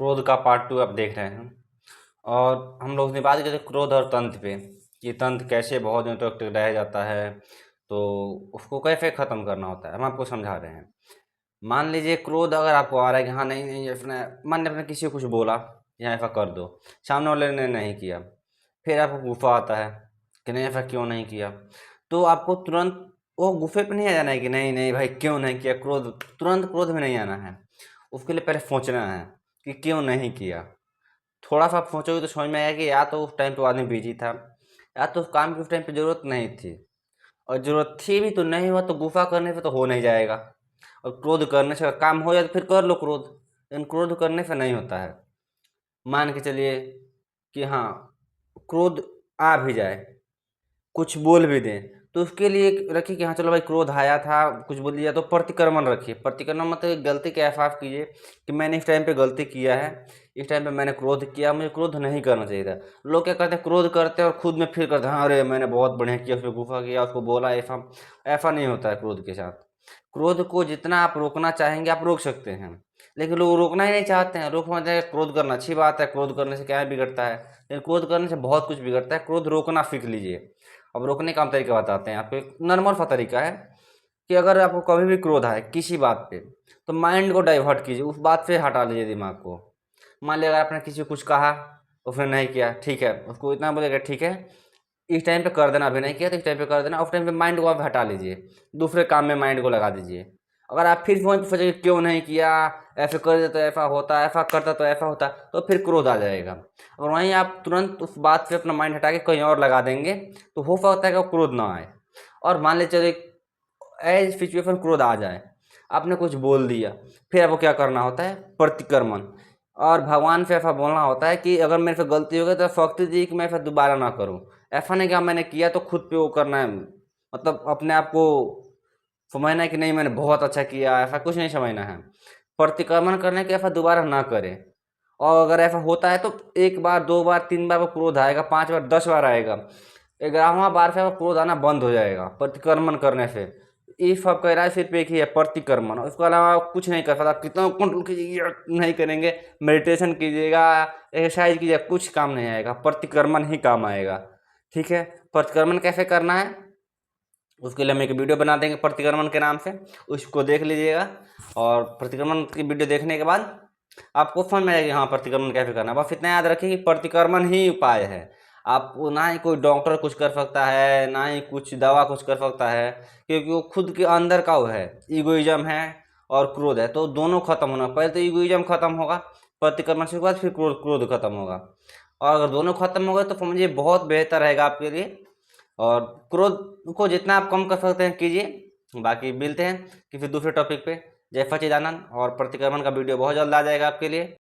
क्रोध का पार्ट 2 अब देख रहे हैं। और हम लोग ने बात की थी क्रोध और तंत्र पे कि तंत्र कैसे बहुत दिनों तक रह जाता है, तो उसको कैसे ख़त्म करना होता है हम आपको समझा रहे हैं। मान लीजिए क्रोध अगर आपको आ रहा है कि हाँ नहीं नहीं अपने मान लीजिए आपने किसी को कुछ बोला, यहाँ ऐसा कर दो, सामने वाले ने नहीं किया, फिर आपको गुस्सा आता है कि नहीं ऐसा क्यों नहीं किया। तो आपको तुरंत वो गुस्से पे नहीं आ जाना है कि नहीं नहीं भाई क्यों नहीं किया, क्रोध तुरंत क्रोध में नहीं आना है। उसके लिए पहले सोचना है कि क्यों नहीं किया। थोड़ा सा आप सोचोगे तो समझ में आएगा कि या तो उस टाइम पे वो आदमी बिजी था, या तो उस काम की उस टाइम पे ज़रूरत नहीं थी, और ज़रूरत थी भी तो नहीं हुआ, तो गुस्सा करने से तो हो नहीं जाएगा। और क्रोध करने से अगर काम हो जाए तो फिर कर लो क्रोध, लेकिन क्रोध करने से नहीं होता है। मान के चलिए कि हाँ क्रोध आ भी जाए, कुछ बोल भी दें, तो उसके लिए एक रखिए कि हाँ चलो भाई क्रोध आया था, कुछ बोल दिया, तो प्रतिक्रमण रखिए। प्रतिक्रमण मतलब गलती का एहसास कीजिए कि मैंने इस टाइम पे गलती किया है, इस टाइम पे मैंने क्रोध किया, मुझे क्रोध नहीं करना चाहिए था। लोग क्या करते हैं, क्रोध करते हैं और खुद में फिर करते हैं हाँ अरे मैंने बहुत बढ़िया किया, उसमें गुस्सा किया, उसको बोला, ऐसा ऐसा नहीं होता है क्रोध के साथ। क्रोध को जितना आप रोकना चाहेंगे आप रोक सकते हैं, लेकिन लोग रोकना ही नहीं चाहते हैं। लोग समझते हैं क्रोध करना अच्छी बात है, क्रोध करने से क्या बिगड़ता है, लेकिन क्रोध करने से बहुत कुछ बिगड़ता है। क्रोध रोकना सीख लीजिए। अब रोकने का हम तरीका बताते हैं आपको। एक नॉर्मल सा तरीका है कि अगर आपको कभी भी क्रोध आए किसी बात पे, तो माइंड को डाइवर्ट कीजिए, उस बात से हटा लीजिए दिमाग को। मान लिया अगर आपने किसी को कुछ कहा, उसने नहीं किया, ठीक है, उसको इतना बोलेगा ठीक है इस टाइम पे कर देना, अभी नहीं किया तो इस टाइम पे कर देना, उस टाइम पे माइंड को आप हटा लीजिए, दूसरे काम में माइंड को लगा दीजिए। अगर आप फिर फोन पे सोचेंगे क्यों नहीं किया, ऐसे कर देता तो ऐसा होता, ऐसा करता तो ऐसा होता, तो फिर क्रोध आ जाएगा। और वहीं आप तुरंत उस बात से अपना माइंड हटा के कहीं और लगा देंगे, तो हो सकता है कि वो क्रोध ना आए। और मान लीजिए चलिए एज सिचुएशन क्रोध आ जाए, आपने कुछ बोल दिया, फिर आपको क्या करना होता है, प्रतिक्रमण। और भगवान से ऐसा बोलना होता है कि अगर मेरे से गलती हो गई तो शक्ति दी कि मैं ऐसा दोबारा ना करूं। ऐसा नहीं कि हाँ मैंने किया तो खुद पे वो करना है, मतलब अपने आप को समझना है कि नहीं मैंने बहुत अच्छा किया, ऐसा कुछ नहीं समझना है। प्रतिक्रमण करने के ऐसा दोबारा ना करें। और अगर ऐसा होता है तो एक बार, दो बार, तीन बार वो क्रोध आएगा, 5 बार, 10 बार आएगा, 11वां बार से वो क्रोध आना बंद हो जाएगा प्रतिक्रमण करने से। ये सब कह रहा है सिर्फ एक ही है, प्रतिक्रमण। उसके अलावा आप कुछ नहीं कर सकता, कितना कंट्रोल कीजिए नहीं करेंगे, मेडिटेशन कीजिएगा, एक्सरसाइज कीजिएगा, कुछ काम नहीं आएगा, प्रतिक्रमण ही काम आएगा। ठीक है, प्रतिक्रमण कैसे करना है उसके लिए हम एक वीडियो बना देंगे प्रतिक्रमण के नाम से, उसको देख लीजिएगा। और प्रतिक्रमण की वीडियो देखने के बाद आपको समझ में आएगा कि हाँ प्रतिक्रमण कैसे करना है। बस इतना याद रखिए कि प्रतिक्रमण ही उपाय है। आप ना ही कोई डॉक्टर कुछ कर सकता है, ना ही कुछ दवा कुछ कर सकता है, क्योंकि वो खुद के अंदर का वो है, ईगोइज्म है और क्रोध है, तो दोनों खत्म होना। पहले तो ईगोइज्म खत्म होगा प्रतिक्रमण से, बाद फिर क्रोध क्रोध खत्म होगा। और अगर दोनों खत्म हो गए तो समझिए बहुत बेहतर रहेगा आपके लिए। और क्रोध को जितना आप कम कर सकते हैं कीजिए। बाकी मिलते हैं किसी दूसरे टॉपिक पे। जय सच्चिदानंद। और प्रतिक्रमण का वीडियो बहुत जल्द आ जाएगा आपके लिए।